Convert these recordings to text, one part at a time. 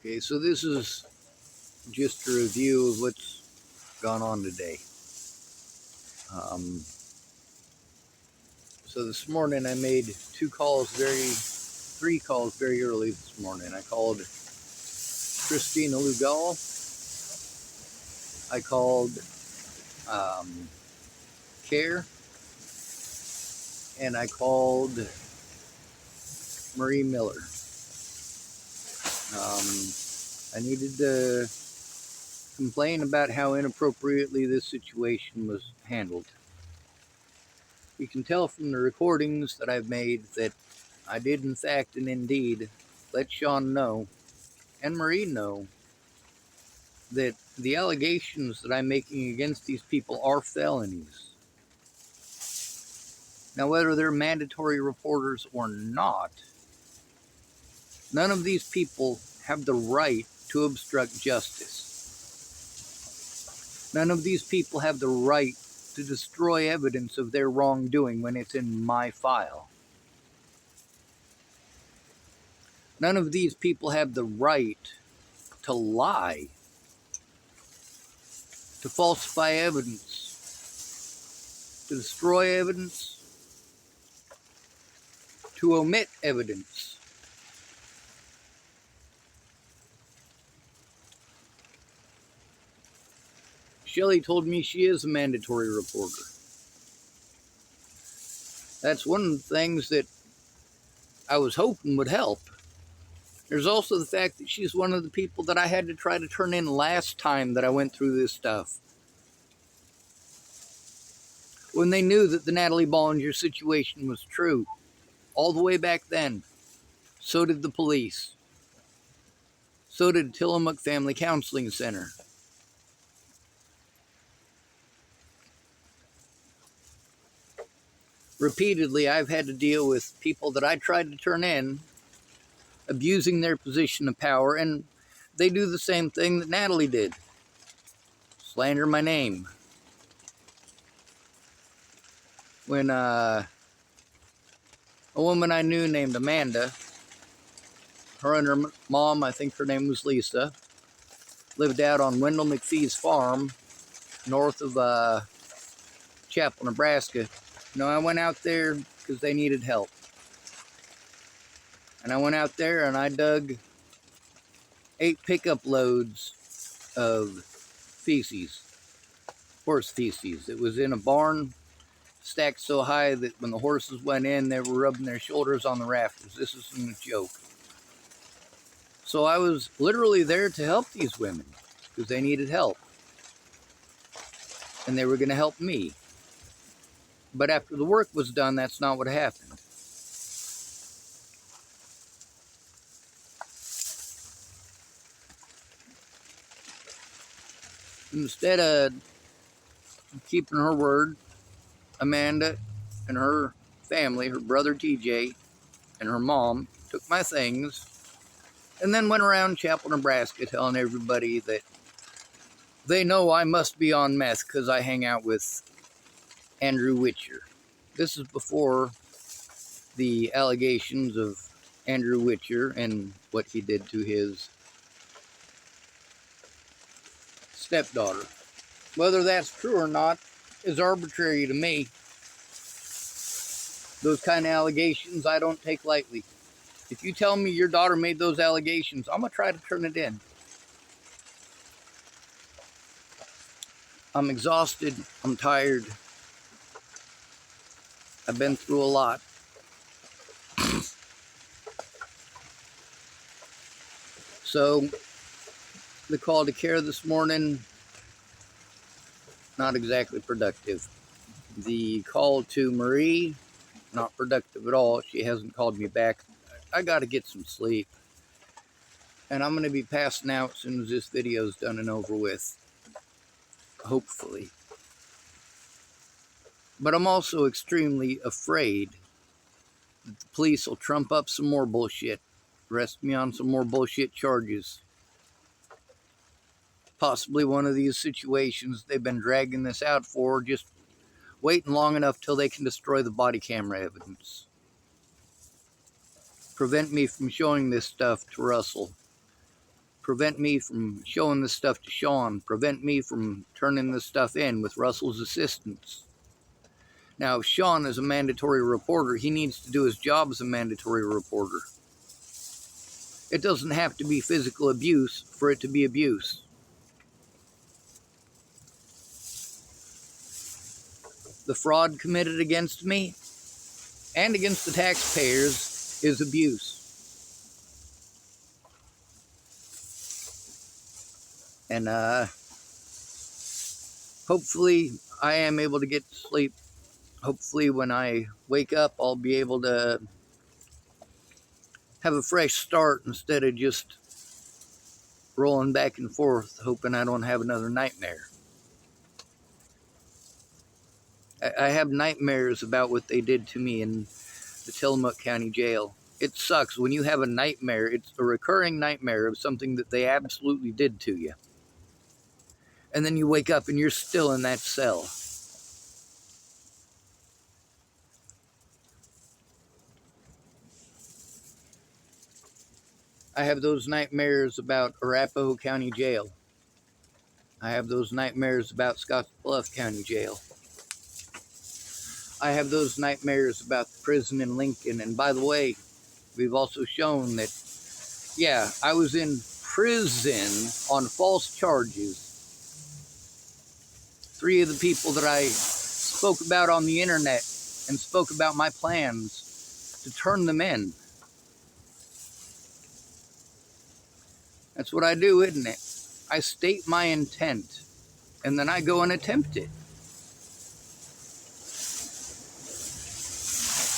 Okay, so this is just a review of what's gone on today. So this morning I made three calls very early this morning. I called Christina Lugal. I called CARE, and I called Marie Miller. I needed to complain about how inappropriately this situation was handled. You can tell from the recordings that I've made that I did in fact and indeed let Sean know and Marie know that the allegations that I'm making against these people are felonies. Now, whether they're mandatory reporters or not, none of these people have the right to obstruct justice. None of these people have the right to destroy evidence of their wrongdoing when it's in my file. None of these people have the right to lie, to falsify evidence, to destroy evidence, to omit evidence. Shelley told me she is a mandatory reporter. That's one of the things that I was hoping would help. There's also the fact that she's one of the people that I had to try to turn in last time that I went through this stuff. When they knew that the Natalie Bollinger situation was true, all the way back then, so did the police. So did Tillamook Family Counseling Center. Repeatedly, I've had to deal with people that I tried to turn in, abusing their position of power, and they do the same thing that Natalie did. Slander my name. When a woman I knew named Amanda, her and her mom, I think her name was Lisa, lived out on Wendell McPhee's farm north of Chapel, Nebraska. I went out there because they needed help. And I went out there and I dug 8 pickup loads of feces, horse feces. It was in a barn stacked so high that when the horses went in, they were rubbing their shoulders on the rafters. This isn't a joke. So I was literally there to help these women because they needed help. And they were going to help me. But after the work was done, that's not what happened. Instead of keeping her word, Amanda and her family, her brother TJ and her mom, took my things and then went around Chapel, Nebraska telling everybody that they know I must be on meth because I hang out with Andrew Witcher. This is before the allegations of Andrew Witcher and what he did to his stepdaughter. Whether that's true or not is arbitrary to me. Those kind of allegations I don't take lightly. If you tell me your daughter made those allegations, I'm going to try to turn it in. I'm exhausted. I'm tired. I've been through a lot. So, the call to CARE this morning, not exactly productive. The call to Marie, not productive at all. She hasn't called me back. I got to get some sleep. And I'm going to be passing out as soon as this video is done and over with. Hopefully. But I'm also extremely afraid that the police will trump up some more bullshit. Arrest me on some more bullshit charges. Possibly one of these situations they've been dragging this out for, just waiting long enough till they can destroy the body camera evidence. Prevent me from showing this stuff to Russell. prevent me from showing this stuff to Sean, prevent me from turning this stuff in with Russell's assistance. Now, if Sean is a mandatory reporter, he needs to do his job as a mandatory reporter. It doesn't have to be physical abuse for it to be abuse. The fraud committed against me and against the taxpayers is abuse. And hopefully I am able to get to sleep. Hopefully when I wake up, I'll be able to have a fresh start instead of just rolling back and forth, hoping I don't have another nightmare. I have nightmares about what they did to me in the Tillamook County Jail. It sucks when you have a nightmare. It's a recurring nightmare of something that they absolutely did to you. And then you wake up and you're still in that cell. I have those nightmares about Arapahoe County Jail. I have those nightmares about Scottsbluff County Jail. I have those nightmares about the prison in Lincoln. And by the way, we've also shown that, yeah, I was in prison on false charges. 3 of the people that I spoke about on the internet and spoke about my plans to turn them in. That's what I do, isn't it? I state my intent, and then I go and attempt it.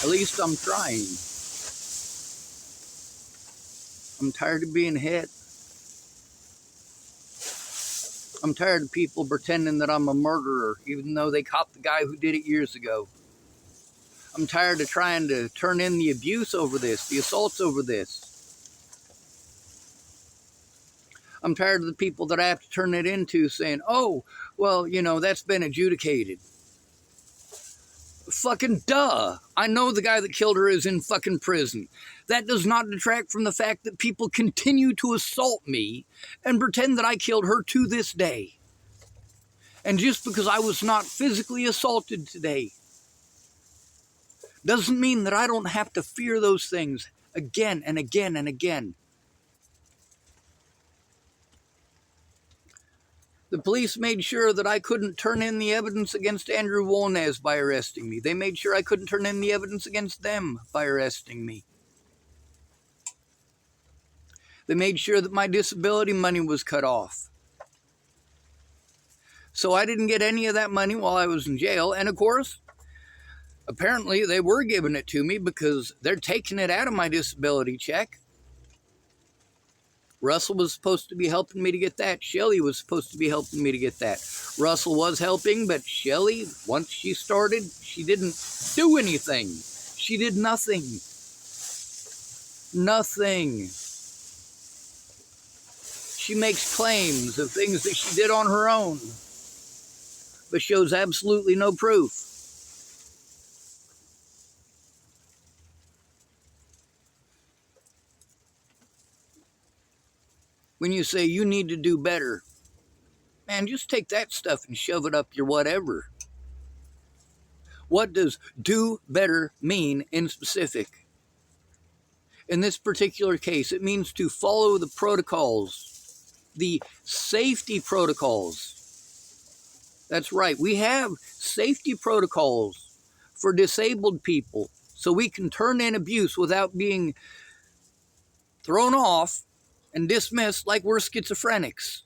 At least I'm trying. I'm tired of being hit. I'm tired of people pretending that I'm a murderer, even though they caught the guy who did it years ago. I'm tired of trying to turn in the abuse over this, the assaults over this. I'm tired of the people that I have to turn it into saying, oh, well, you know, that's been adjudicated. Fucking duh. I know the guy that killed her is in fucking prison. That does not detract from the fact that people continue to assault me and pretend that I killed her to this day. And just because I was not physically assaulted today doesn't mean that I don't have to fear those things again and again and again. The police made sure that I couldn't turn in the evidence against Andrew Wolnez by arresting me. They made sure I couldn't turn in the evidence against them by arresting me. They made sure that my disability money was cut off. So I didn't get any of that money while I was in jail. And of course, apparently they were giving it to me because they're taking it out of my disability check. Russell was supposed to be helping me to get that. Shelly was supposed to be helping me to get that. Russell was helping, but Shelly, once she started, she didn't do anything. She did nothing. Nothing. She makes claims of things that she did on her own, but shows absolutely no proof. When you say you need to do better, man, just take that stuff and shove it up your whatever. What does do better mean in specific? In this particular case, it means to follow the protocols, the safety protocols. That's right, we have safety protocols for disabled people so we can turn in abuse without being thrown off and dismissed like we're schizophrenics.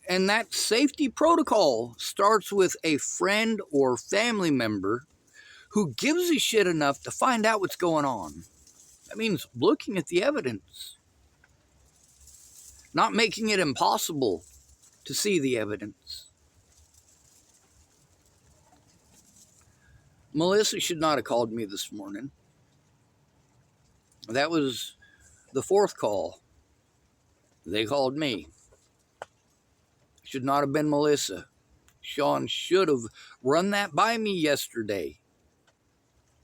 And that safety protocol starts with a friend or family member who gives a shit enough to find out what's going on. That means looking at the evidence, not making it impossible to see the evidence. Melissa should not have called me this morning. That was the 4th call. They called me. Should not have been Melissa. Sean should have run that by me yesterday.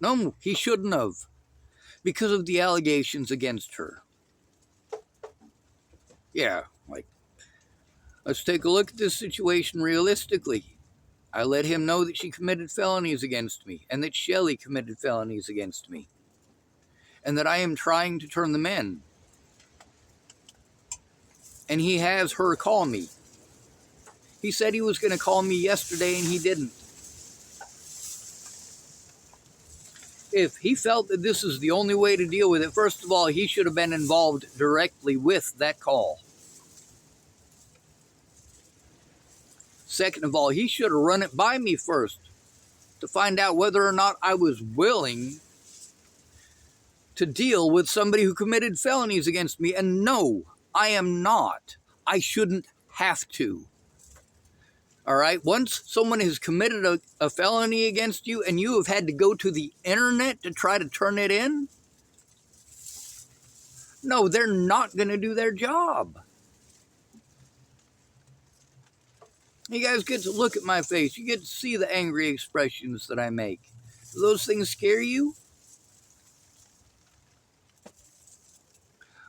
No, he shouldn't have. Because of the allegations against her. Yeah, like, let's take a look at this situation realistically. I let him know that she committed felonies against me, and that Shelley committed felonies against me, and that I am trying to turn them in. And he has her call me. He said he was going to call me yesterday, and he didn't. If he felt that this is the only way to deal with it, first of all, he should have been involved directly with that call. Second of all, he should have run it by me first to find out whether or not I was willing to deal with somebody who committed felonies against me. And no, I am not. I shouldn't have to. All right? Once someone has committed a felony against you and you have had to go to the internet to try to turn it in, no, they're not going to do their job. You guys get to look at my face. You get to see the angry expressions that I make. Do those things scare you?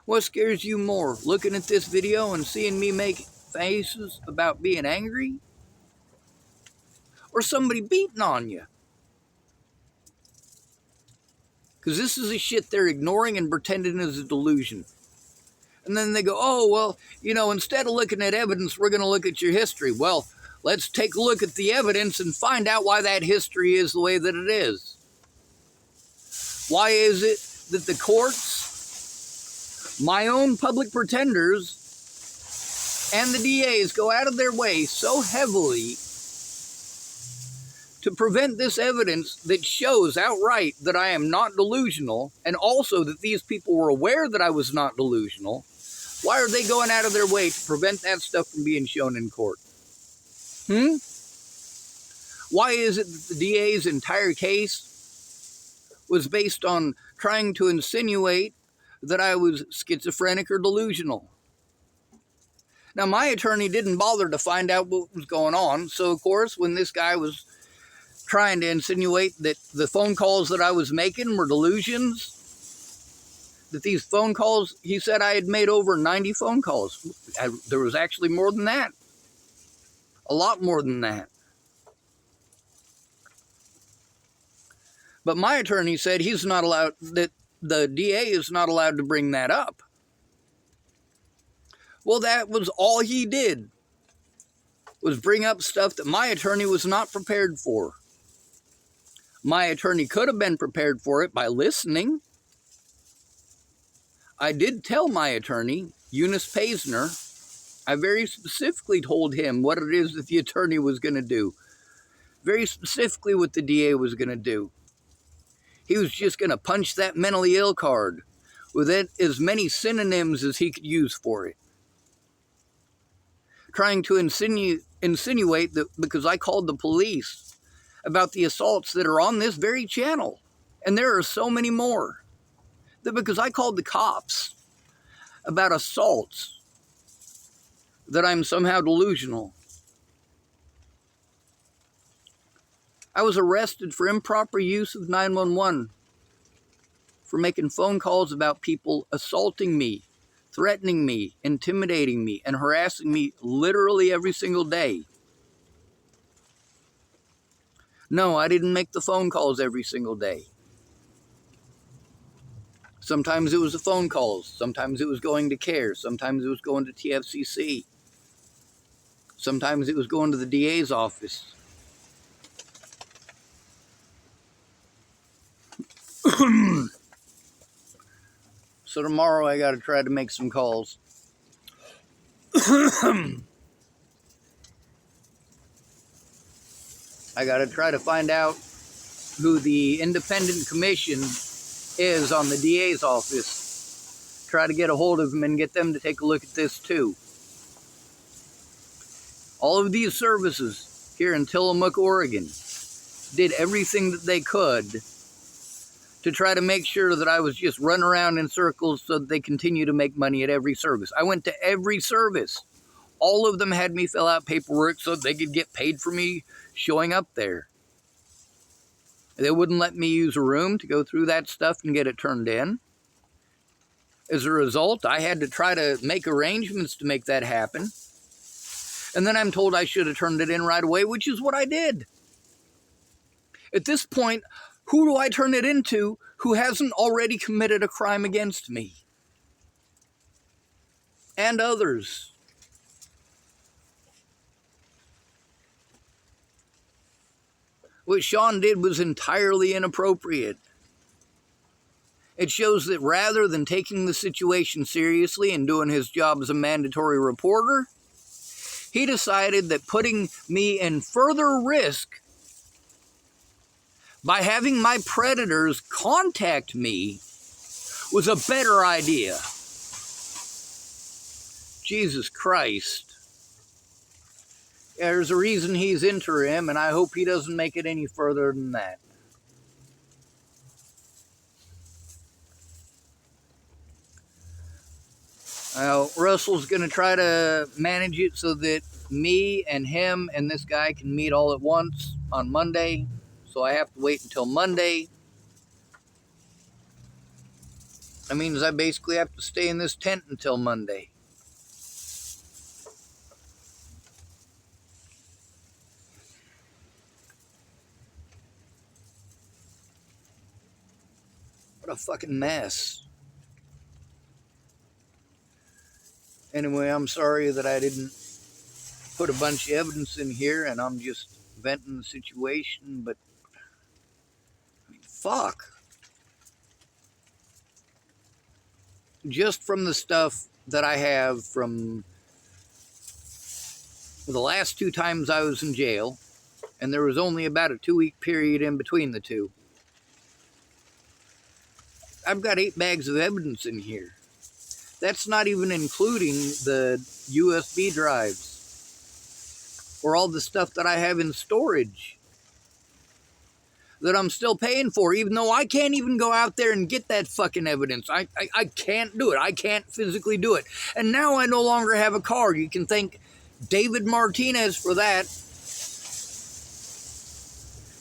What scares you more? Looking at this video and seeing me make faces about being angry? Or somebody beating on you? Because this is the shit they're ignoring and pretending is a delusion. And then they go, oh, well, you know, instead of looking at evidence, we're going to look at your history. Well, let's take a look at the evidence and find out why that history is the way that it is. Why is it that the courts, my own public pretenders, and the DAs go out of their way so heavily to prevent this evidence that shows outright that I am not delusional, and also that these people were aware that I was not delusional? Why are they going out of their way to prevent that stuff from being shown in court? Why is it that the DA's entire case was based on trying to insinuate that I was schizophrenic or delusional? Now, my attorney didn't bother to find out what was going on, so of course, when this guy was trying to insinuate that the phone calls that I was making were delusions, that these phone calls, he said I had made over 90 phone calls. There was actually more than that. A lot more than that. But my attorney said he's not allowed, that the DA is not allowed to bring that up. Well, that was all he did, was bring up stuff that my attorney was not prepared for. My attorney could have been prepared for it by listening. I did tell my attorney, Eunice Paisner, I very specifically told him what it is that the attorney was going to do. Very specifically what the DA was going to do. He was just going to punch that mentally ill card with as many synonyms as he could use for it. Trying to insinuate that because I called the police about the assaults that are on this very channel, and there are so many more, that because I called the cops about assaults, that I'm somehow delusional. I was arrested for improper use of 911, for making phone calls about people assaulting me, threatening me, intimidating me, and harassing me literally every single day. No, I didn't make the phone calls every single day. Sometimes it was the phone calls. Sometimes it was going to CARE. Sometimes it was going to TFCC. Sometimes it was going to the DA's office. So tomorrow I got to try to make some calls. I got to try to find out who the independent commission is on the DA's office. Try to get a hold of them and get them to take a look at this too. All of these services here in Tillamook, Oregon, did everything that they could to try to make sure that I was just running around in circles so that they continue to make money at every service. I went to every service. All of them had me fill out paperwork so they could get paid for me showing up there. They wouldn't let me use a room to go through that stuff and get it turned in. As a result, I had to try to make arrangements to make that happen. And then I'm told I should have turned it in right away, which is what I did. At this point, who do I turn it into who hasn't already committed a crime against me? And others. What Sean did was entirely inappropriate. It shows that rather than taking the situation seriously and doing his job as a mandatory reporter, he decided that putting me in further risk by having my predators contact me was a better idea. Jesus Christ. Yeah, there's a reason he's interim, and I hope he doesn't make it any further than that. Russell's going to try to manage it so that me and him and this guy can meet all at once on Monday. So I have to wait until Monday. That means I basically have to stay in this tent until Monday. What a fucking mess. Anyway, I'm sorry that I didn't put a bunch of evidence in here and I'm just venting the situation, but I mean, fuck. Just from the stuff that I have from the last 2 times I was in jail, and there was only about a 2-week period in between the two, I've got 8 bags of evidence in here. That's not even including the USB drives or all the stuff that I have in storage that I'm still paying for, even though I can't even go out there and get that fucking evidence. I can't do it. I can't physically do it. And now I no longer have a car. You can thank David Martinez for that.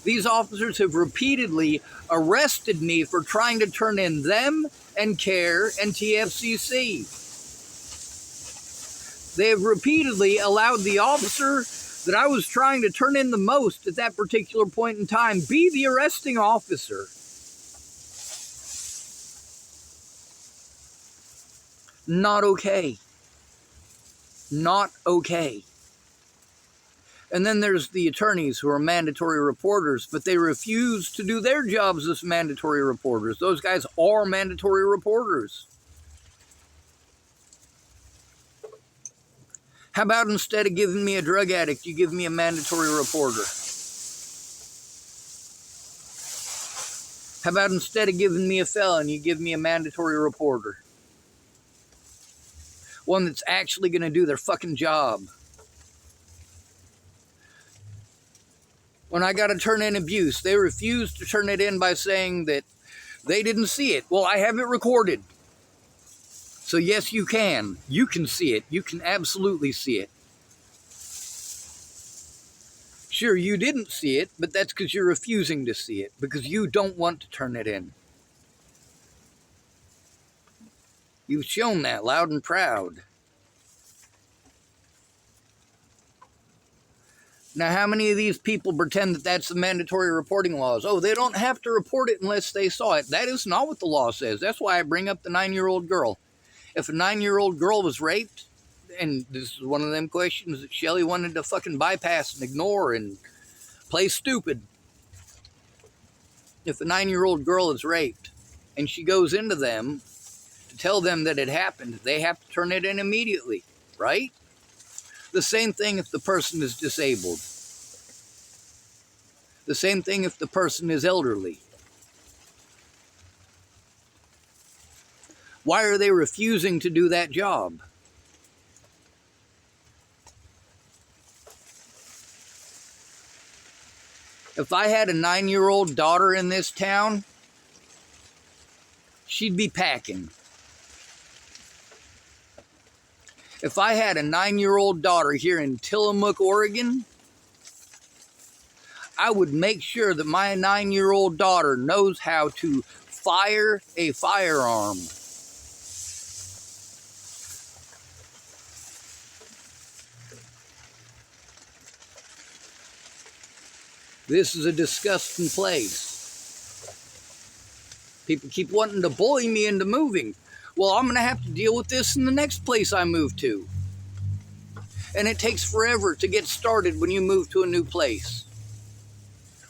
These officers have repeatedly arrested me for trying to turn in them and CARE and TFCC. They have repeatedly allowed the officer that I was trying to turn in the most at that particular point in time be the arresting officer. Not okay. Not okay. And then there's the attorneys who are mandatory reporters, but they refuse to do their jobs as mandatory reporters. Those guys are mandatory reporters. How about instead of giving me a drug addict, you give me a mandatory reporter? How about instead of giving me a felon, you give me a mandatory reporter? One that's actually going to do their fucking job. When I got to turn in abuse, they refused to turn it in by saying that they didn't see it. Well, I have it recorded. So yes, you can. You can see it. You can absolutely see it. Sure, you didn't see it, but that's because you're refusing to see it, because you don't want to turn it in. You've shown that loud and proud. Now, how many of these people pretend that that's the mandatory reporting laws? Oh, they don't have to report it unless they saw it. That is not what the law says. That's why I bring up the 9-year-old girl. If a 9-year-old girl was raped, and this is one of them questions that Shelley wanted to fucking bypass and ignore and play stupid. If a 9-year-old girl is raped and she goes into them to tell them that it happened, they have to turn it in immediately, right? The same thing if the person is disabled. The same thing if the person is elderly. Why are they refusing to do that job? If I had a 9-year-old daughter in this town, she'd be packing. If I had a 9-year-old daughter here in Tillamook, Oregon, I would make sure that my 9-year-old daughter knows how to fire a firearm. This is a disgusting place. People keep wanting to bully me into moving. Well, I'm going to have to deal with this in the next place I move to. And it takes forever to get started when you move to a new place.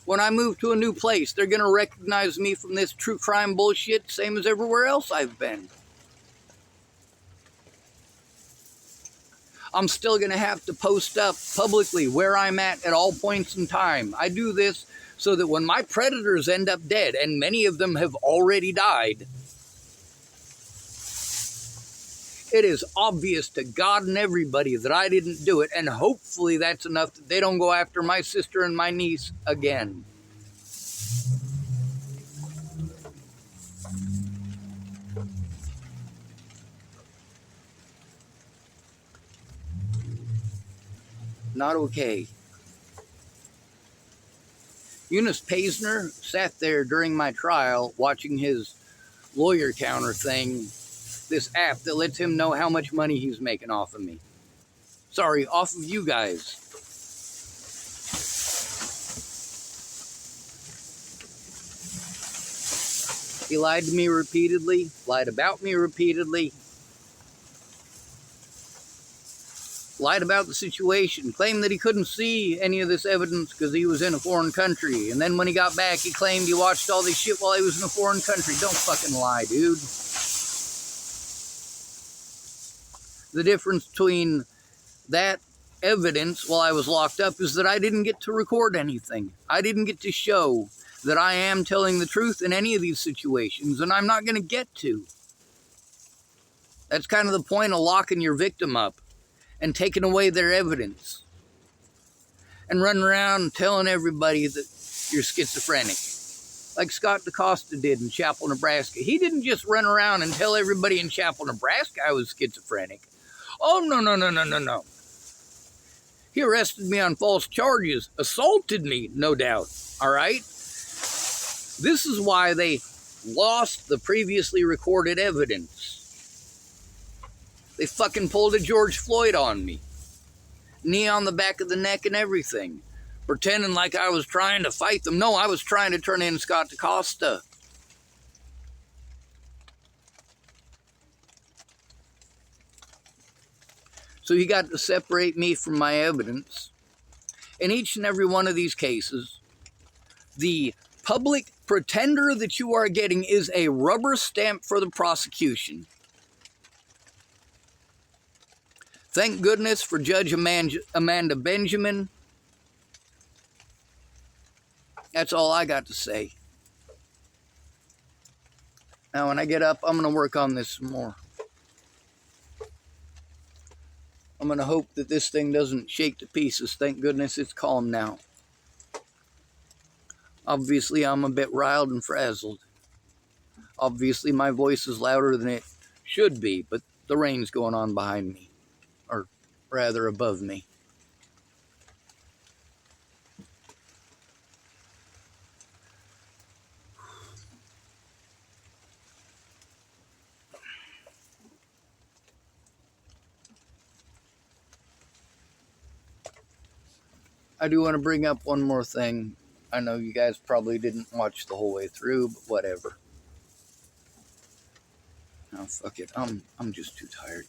When I move to a new place, they're going to recognize me from this true crime bullshit, same as everywhere else I've been. I'm still going to have to post up publicly where I'm at all points in time. I do this so that when my predators end up dead, and many of them have already died, it is obvious to God and everybody that I didn't do it, and hopefully that's enough that they don't go after my sister and my niece again. Not okay. Eunice Paisner sat there during my trial watching his lawyer counter thing, this app that lets him know how much money he's making off of me. Sorry, off of you guys. He lied to me repeatedly, lied about me repeatedly, lied about the situation, claimed that he couldn't see any of this evidence because he was in a foreign country. And then when he got back, he claimed he watched all this shit while he was in a foreign country. Don't fucking lie, dude. The difference between that evidence while I was locked up is that I didn't get to record anything. I didn't get to show that I am telling the truth in any of these situations, and I'm not going to get to. That's kind of the point of locking your victim up and taking away their evidence and running around telling everybody that you're schizophrenic, like Scott DaCosta did in Chapel, Nebraska. He didn't just run around and tell everybody in Chapel, Nebraska I was schizophrenic. Oh, no. He arrested me on false charges, assaulted me, no doubt, all right? This is why they lost the previously recorded evidence. They fucking pulled a George Floyd on me. Knee on the back of the neck and everything. Pretending like I was trying to fight them. No, I was trying to turn in Scott DaCosta. So he got to separate me from my evidence. In each and every one of these cases, the public pretender that you are getting is a rubber stamp for the prosecution. Thank goodness for Judge Amanda Benjamin. That's all I got to say. Now, when I get up, I'm going to work on this some more. I'm going to hope that this thing doesn't shake to pieces. Thank goodness it's calm now. Obviously, I'm a bit riled and frazzled. Obviously, my voice is louder than it should be, but the rain's going on behind me. Or rather, above me. I do want to bring up one more thing. I know you guys probably didn't watch the whole way through, but whatever. Oh, fuck it. I'm just too tired.